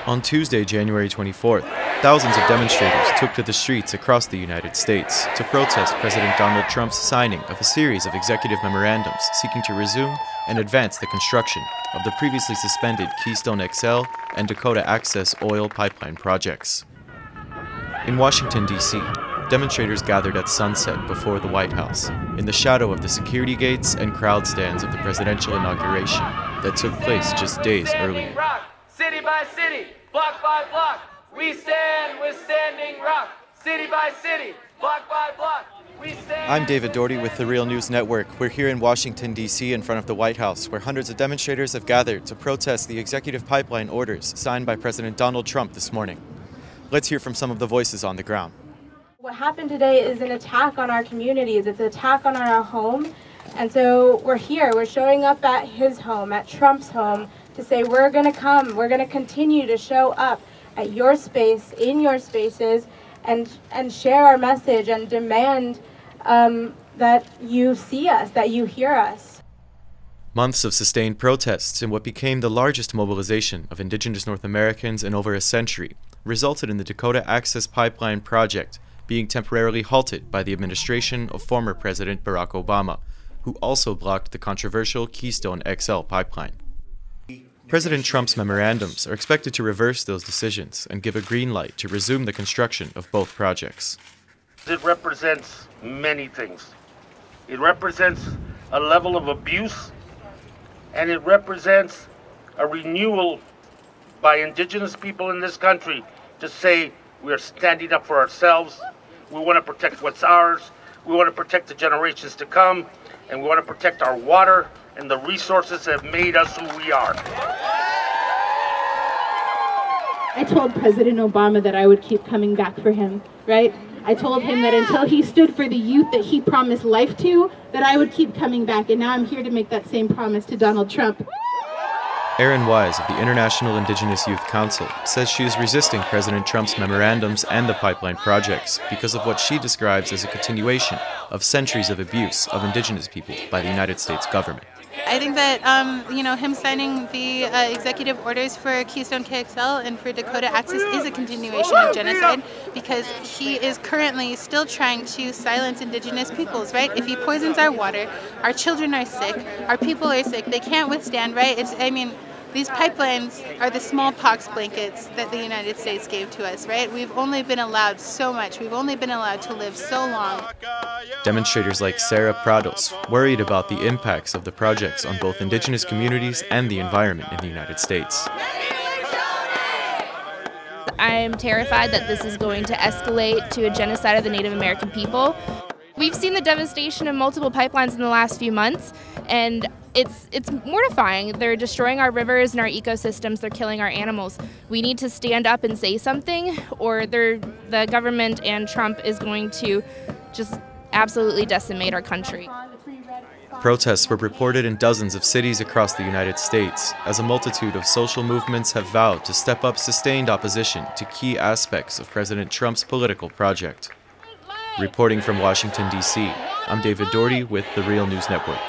On Tuesday, January 24th, thousands of demonstrators took to the streets across the United States to protest President Donald Trump's signing of a series of executive memorandums seeking to resume and advance the construction of the previously suspended Keystone XL and Dakota Access oil pipeline projects. In Washington, D.C., demonstrators gathered at sunset before the White House, in the shadow of the security gates and crowd stands of the presidential inauguration that took place just days earlier. City by city, block by block, we stand with Standing Rock. City by city, block by block, we stand. I'm David Doherty with the Real News Network. We're here in Washington, D.C. in front of the White House, where hundreds of demonstrators have gathered to protest the executive pipeline orders signed by President Donald Trump this morning. Let's hear from some of the voices on the ground. What happened today is an attack on our communities. It's an attack on our home. And so we're here. We're showing up at his home, at Trump's home, to say we're going to come. We're going to continue to show up at your space, in your spaces, and share our message and demand that you see us, that you hear us. Months of sustained protests in what became the largest mobilization of indigenous North Americans in over a century resulted in the Dakota Access Pipeline project being temporarily halted by the administration of former President Barack Obama, who also blocked the controversial Keystone XL pipeline. President Trump's memorandums are expected to reverse those decisions and give a green light to resume the construction of both projects. It represents many things. It represents a level of abuse, and it represents a renewal by indigenous people in this country to say we are standing up for ourselves, we want to protect what's ours, we want to protect the generations to come, and we want to protect our water and the resources that have made us who we are. I told President Obama that I would keep coming back for him, right? I told him that until he stood for the youth that he promised life to, that I would keep coming back, and now I'm here to make that same promise to Donald Trump. Erin Wise of the International Indigenous Youth Council says she is resisting President Trump's memorandums and the pipeline projects because of what she describes as a continuation of centuries of abuse of indigenous people by the United States government. I think that, him signing the executive orders for Keystone KXL and for Dakota Access is a continuation of genocide because he is currently still trying to silence indigenous peoples, right? If he poisons our water, our children are sick, our people are sick, they can't withstand, right? These pipelines are the smallpox blankets that the United States gave to us, right? We've only been allowed so much. We've only been allowed to live so long. Demonstrators like Sarah Prados worried about the impacts of the projects on both indigenous communities and the environment in the United States. I am terrified that this is going to escalate to a genocide of the Native American people. We've seen the devastation of multiple pipelines in the last few months, and it's mortifying. They're destroying our rivers and our ecosystems. They're killing our animals. We need to stand up and say something, or the government and Trump is going to just absolutely decimate our country. Protests were reported in dozens of cities across the United States, as a multitude of social movements have vowed to step up sustained opposition to key aspects of President Trump's political project. Reporting from Washington, D.C., I'm David Doherty with the Real News Network.